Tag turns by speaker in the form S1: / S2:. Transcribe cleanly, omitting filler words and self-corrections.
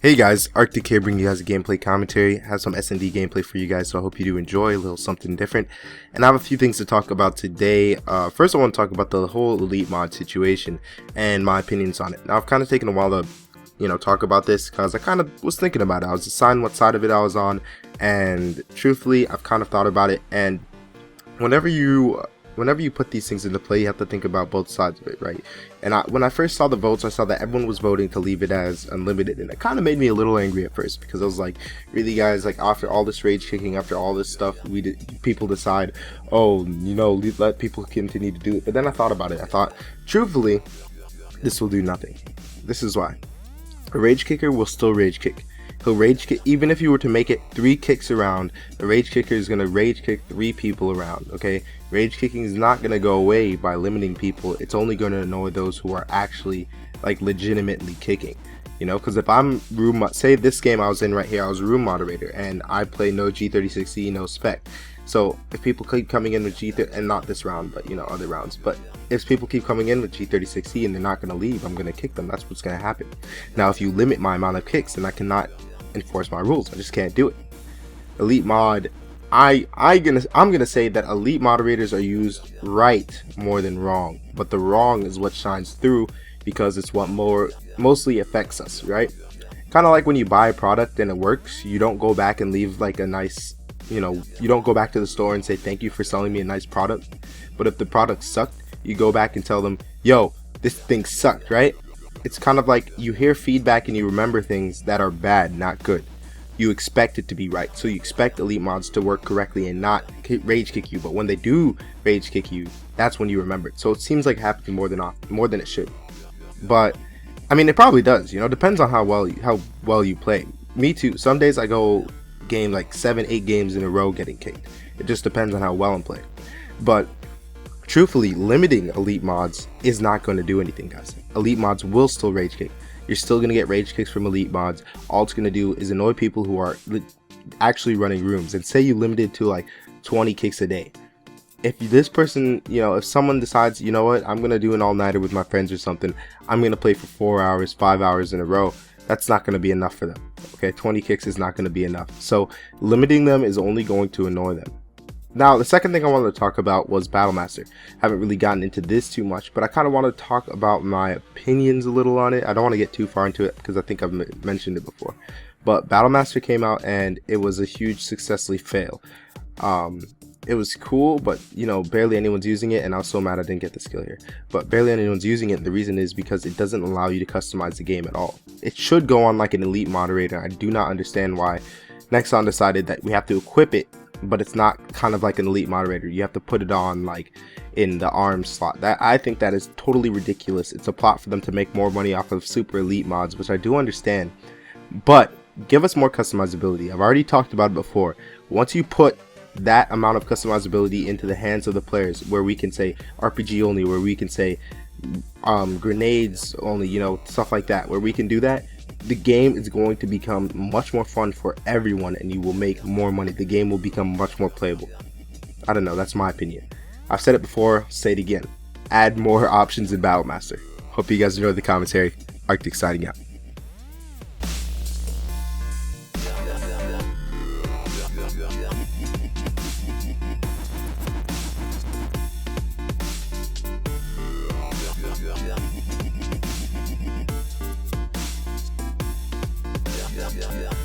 S1: Hey guys, Arctic here bringing you guys a gameplay commentary. I have some S&D gameplay for you guys, so I hope you do enjoy a little something different. And I have a few things to talk about today. First I want to talk about the whole EliteMods situation and my opinions on it. Now I've kind of taken a while to talk about this because I kind of was thinking about it. I was deciding what side of it I was on, and truthfully I've kind of thought about it, and whenever you put these things into play, you have to think about both sides of it, right? And when I first saw the votes, I saw that everyone was voting to leave it as unlimited, and it kind of made me a little angry at first, because I was like, really guys, like after all this rage kicking, after all this stuff, people decide, oh, let people continue to do it. But then I thought about it. I thought, truthfully, this will do nothing. This is why. A rage kicker will still rage kick. He'll rage kick, even if you were to make it 3 kicks around, the rage kicker is going to rage kick 3 people around, okay? Rage kicking is not going to go away by limiting people. It's only going to annoy those who are actually, like, legitimately kicking, because if I'm room, say this game I was in right here, I was room moderator, and I play no G36C, no spec. So if people keep coming in with and not this round, but other rounds, but if people keep coming in with G36C and they're not going to leave, I'm going to kick them. That's what's going to happen. Now if you limit my amount of kicks, then I cannot enforce my rules. I just can't do it. Elite mod, I'm gonna say that elite moderators are used right more than wrong, but the wrong is what shines through because it's what mostly affects us, right? Kind of like when you buy a product and it works, you don't go back and leave like a nice, you don't go back to the store and say thank you for selling me a nice product. But if the product sucked, you go back and tell them, yo, this thing sucked, right? It's kind of like you hear feedback and you remember things that are bad, not good. You expect it to be right, so you expect elite mods to work correctly and not rage kick you. But when they do rage kick you, that's when you remember it. So it seems like it happens more than it should. But I mean, it probably does. Depends on how well you play. Me too. Some days I go game like 7-8 games in a row getting kicked. It just depends on how well I'm playing. But truthfully, limiting elite mods is not going to do anything, guys. Elite mods will still rage kick. You're still going to get rage kicks from elite mods. All it's going to do is annoy people who are actually running rooms. And say you limit it to like 20 kicks a day. If this person, if someone decides, you know what, I'm going to do an all-nighter with my friends or something, I'm going to play for 4 hours, 5 hours in a row, that's not going to be enough for them. Okay, 20 kicks is not going to be enough. So limiting them is only going to annoy them. Now, the second thing I wanted to talk about was BattleMaster. Haven't really gotten into this too much, but I kind of want to talk about my opinions a little on it. I don't want to get too far into it because I think I've mentioned it before. But BattleMaster came out and it was a huge successfully fail. It was cool, but barely anyone's using it, and I was so mad I didn't get the skill here. But barely anyone's using it, and the reason is because it doesn't allow you to customize the game at all. It should go on like an elite moderator. I do not understand why Nexon decided that we have to equip it, but it's not kind of like an elite moderator. You have to put it on like in the arms slot. I think that is totally ridiculous. It's a plot for them to make more money off of super elite mods, which I do understand, but give us more customizability. I've already talked about it before. Once you put that amount of customizability into the hands of the players, where we can say RPG only, where we can say grenades only, stuff like that, where we can do that, the game is going to become much more fun for everyone, and you will make more money. The game will become much more playable. I don't know, that's my opinion. I've said it before, I'll say it again. Add more options in BattleMaster. Hope you guys enjoyed the commentary. Arctic signing out.
S2: Yeah.